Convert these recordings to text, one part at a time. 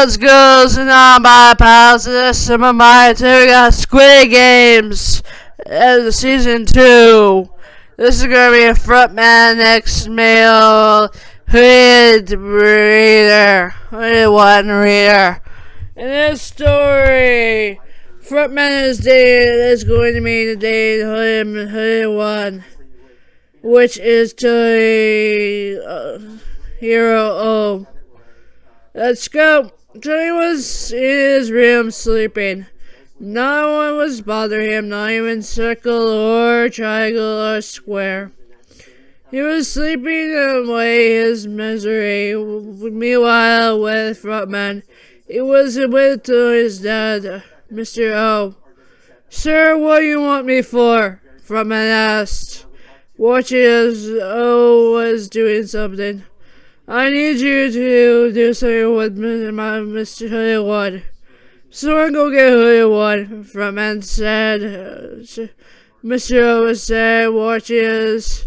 What's goes on, my pals? This is some of my two Squid Games season 2. This is gonna be a frontman next male hood reader, hood one reader. In this story, frontman is going to be the day hood one, which is to hero O. Let's go. Tony was in his room sleeping. No one was bothering him, not even circle or triangle or square. He was sleeping away his misery. Meanwhile, with Frontman, he was with his dad, Mr. O. Sir, what do you want me for? Frontman asked, watching as O was doing something. I need you to do something with my Mr. Hooded One. Someone go get Hooded One, Frontman said. Mr. O said, watching his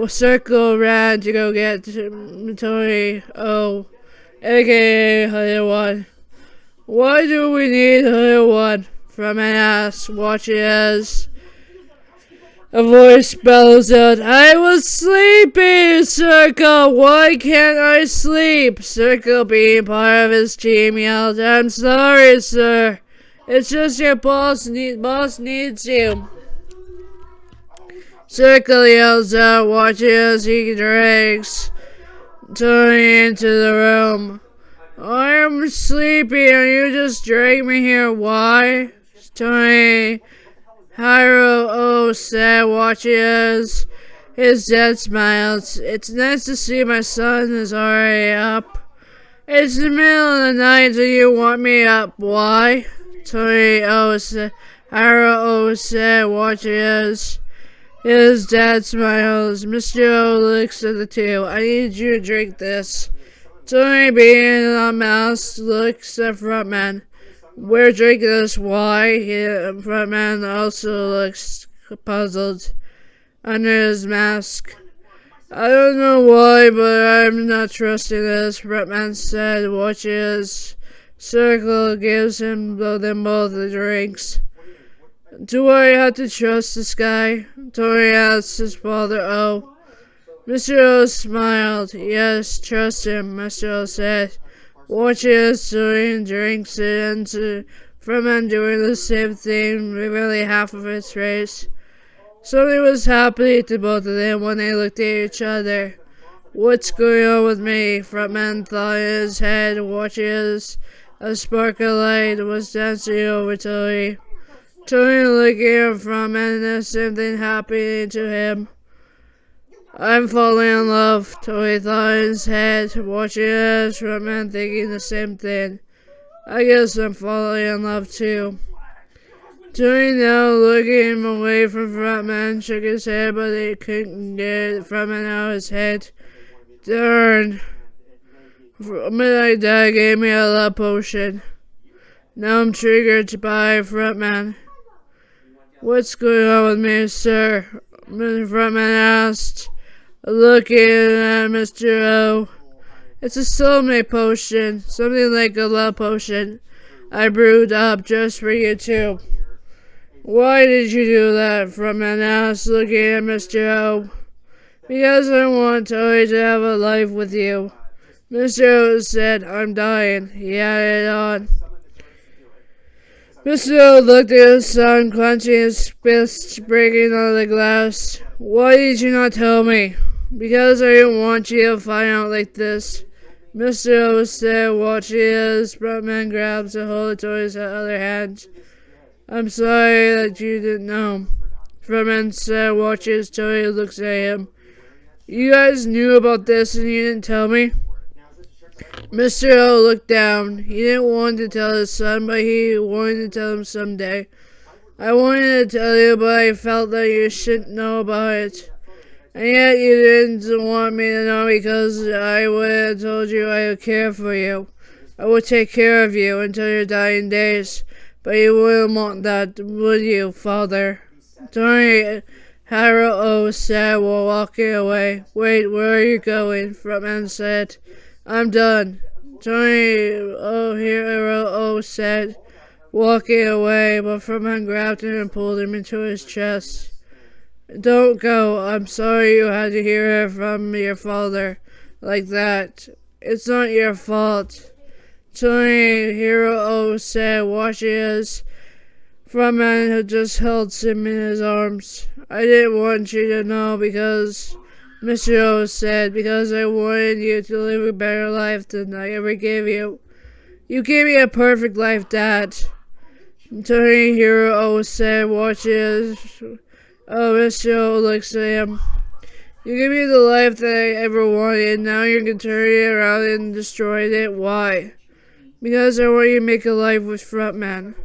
circle around to go get Tony O, aka Hooded One. Why do we need Hooded One? Frontman asked, watching as a voice bellows out, I was sleeping, Circle! Why can't I sleep? Circle, being part of his team, yelled, I'm sorry, sir. It's just your boss needs you. Circle yells out, watching as he drags Tony into the room. I'm sleepy and you just drag me here. Why? Tony Hiro said, watching as his dad smiled. It's nice to see my son is already up. It's the middle of the night and you want me up. Why? Hiro said, watching as his dad smiles. Mr. O looks at the two. I need you to drink this. Tony, being a mouse, looks at Frontman. We're drinking this. Why? Frontman also looks puzzled under his mask. I don't know why, but I'm not trusting this, Frontman said, watching his circle gives them both the drinks. Do I have to trust this guy? Tony asked his father O. Mr. O smiled. Yes, trust him, Mr. O said. Watching his doing drinks and Frontman doing the same thing, really half of his face. Something was happening to both of them when they looked at each other. What's going on with me? Frontman thought in his head, watching as a spark of light was dancing over Tony. Tony looking at Frontman and there's something happening to him. I'm falling in love, Tony thought in his head, watching as Frontman thinking the same thing. I guess I'm falling in love too. Tony, now looking away from Frontman, shook his head, but he couldn't get Frontman out of his head. Darn. Midnight Dad gave me a love potion. Now I'm triggered by Frontman. What's going on with me, sir? Frontman asked, looking at Mr. O. It's a soulmate potion, something like a love potion. I brewed up just for you two. Why did you do that? Frontman asked, looking at Mr. O. Because I want Tony to have a life with you. Mr. O said, I'm dying. He added on. Mr. O looked at his son, clenching his fists, breaking all the glass. Why did you not tell me? Because I didn't want you to find out like this. Mr. O said, watching as Frontman grabs a hold of Tony's other hand. I'm sorry that you didn't know. Frontman said, watching as Tony looks at him. You guys knew about this and you didn't tell me? Mr. O looked down. He didn't want to tell his son, but he wanted to tell him someday. I wanted to tell you, but I felt that you shouldn't know about it. And yet you didn't want me to know because I would have told you I would care for you. I would take care of you until your dying days. But you wouldn't want that, would you, Father? Tony Hiro said while walking away. Wait, where are you going? Frontman said. I'm done. Tony, oh, hero, oh, said, walking away, but Frontman grabbed him and pulled him into his chest. Don't go. I'm sorry you had to hear it from your father like that. It's not your fault. Tony, hero, oh, said, watching his Frontman who just held him in his arms. I didn't want you to know because, Mr. O said, because I wanted you to live a better life than I ever gave you. You gave me a perfect life, Dad. Tony, hero, O said, watching his... Oh, Mr. O looks at him. You gave me the life that I ever wanted, now you're going to turn it around and destroy it. Why? Because I want you to make a life with Frontman.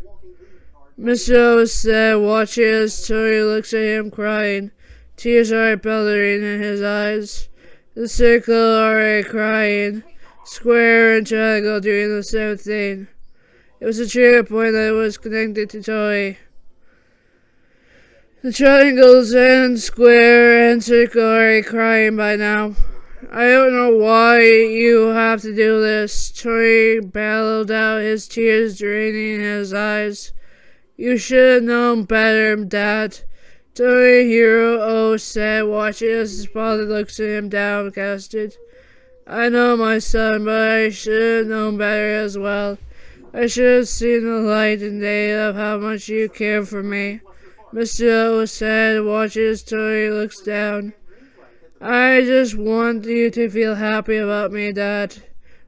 Mr. O said, watching as Tony looks at him crying. Tears are bubbling in his eyes. The circle are crying. Square and triangle doing the same thing. It was a trigger point that was connected to Tony. The triangles and square and circle are crying by now. I don't know why you have to do this. Tony bellowed out, his tears draining his eyes. You should have known better, Dad. Tony, hero, oh, said, watching as his father looks at him downcasted. I know, my son, but I should have known better as well. I should have seen the light and day of how much you care for me. Mr. O said, watching as Tony looks down. I just want you to feel happy about me, Dad.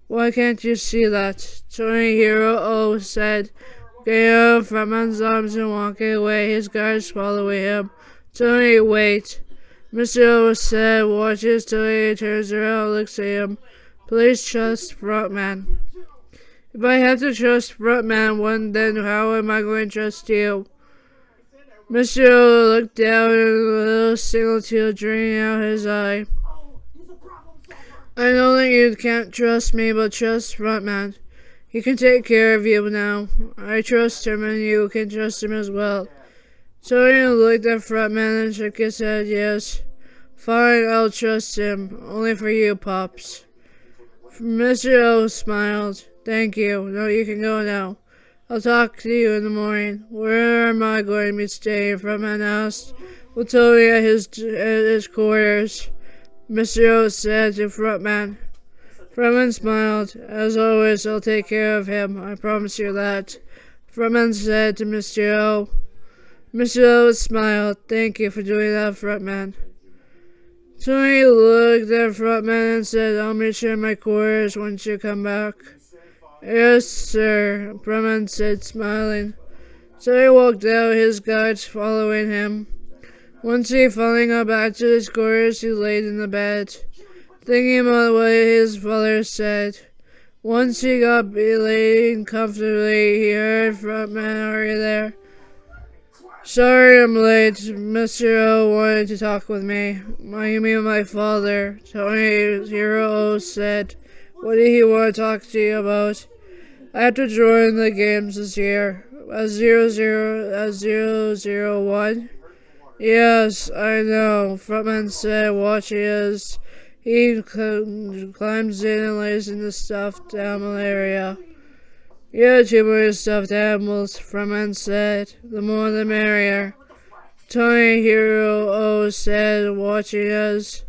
Why can't you see that? Tony, hero, O said, getting up from Man's arms and walking away, his guards following him. Tony, wait. Mr. O said, watches Tony turns around and looks at him. Please trust Frontman. If I have to trust Frontman, then how am I going to trust you? Mr. O looked down and a little single tear draining out his eye. I know that you can't trust me, but trust Frontman. He can take care of you now. I trust him and you can trust him as well. Tony looked at Frontman and shook his head, yes. Fine, I'll trust him. Only for you, Pops. Mr. O smiled. Thank you. No, you can go now. I'll talk to you in the morning. Where am I going to be staying? Frontman asked. We'll tell you at his quarters. Mr. O said to Frontman. Frontman smiled. As always, I'll take care of him. I promise you that. Frontman said to Mr. O. Mr. O smiled. Thank you for doing that, Frontman. Tony looked at Frontman and said, I'll meet you in my quarters once you come back. Yes, sir, Frontman said, smiling. Tony walked out, his guards following him. Once he finally got back to his quarters, he laid in the bed, thinking about what his father said. Once he got laying comfortably, he heard Frontman, are you there? Sorry I'm late. Mr. O wanted to talk with me. You mean my father? Tony, hero O said. What did he want to talk to you about? I have to join the games this year. As 001? Yes, I know, Frontman said, watching as he climbs in and lays in the stuffed animal area. Yeah, too many stuffed animals, Frontman said. The more the merrier. Tony, hero O said, watching as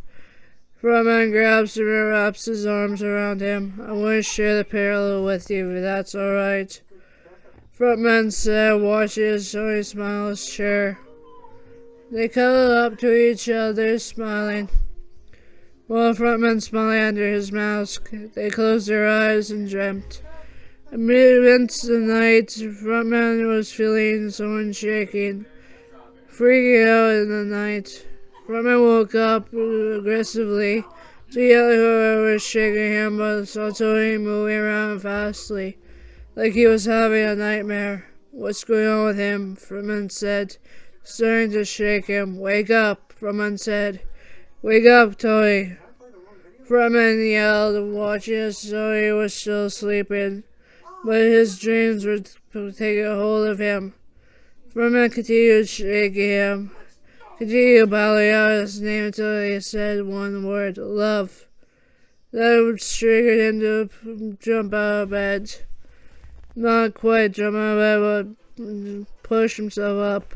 Frontman grabs him and wraps his arms around him. I want to share the parallel with you, if that's alright. Frontman said, watching as Tony smiles, sure. They cuddled up to each other, smiling. While Frontman smiled under his mask, they closed their eyes and dreamt. Amidst the night, Frontman was feeling someone shaking, freaking out in the night. Frontman woke up aggressively to yell at whoever was shaking him, but saw Tony moving around fastly, like he was having a nightmare. What's going on with him? Frontman said, starting to shake him. Wake up, Frontman said. Wake up, Tony. Frontman yelled, watching as Tony was still sleeping, but his dreams were taking hold of him. Frontman continued shaking him. Continued bawling out his name until he said one word, love. That triggered him to jump out of bed. Not quite jump out of bed, but push himself up.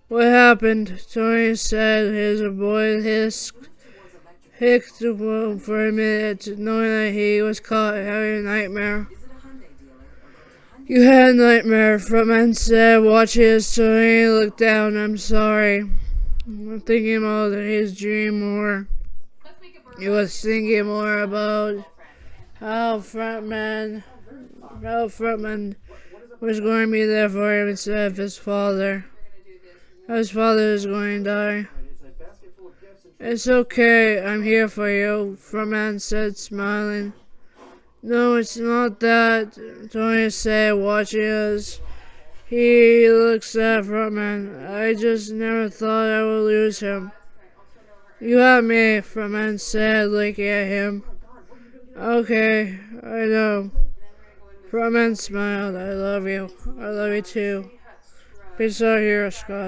What happened? Tony said. His voice hicked for a minute, knowing that he was caught having a nightmare. You had a nightmare, Frontman said, watching as Tony looked down. I'm sorry. I'm thinking about his dream more. He was thinking more about how Frontman was going to be there for him instead of his father. His father is going to die. It's okay, I'm here for you, Frontman said, smiling. No, it's not that, Tony said, watching us. He looks at Frontman. I just never thought I would lose him. You have me, Frontman said, looking at him. Okay, I know. Frontman smiled. I love you. I love you too. Peace out, Hero Squad.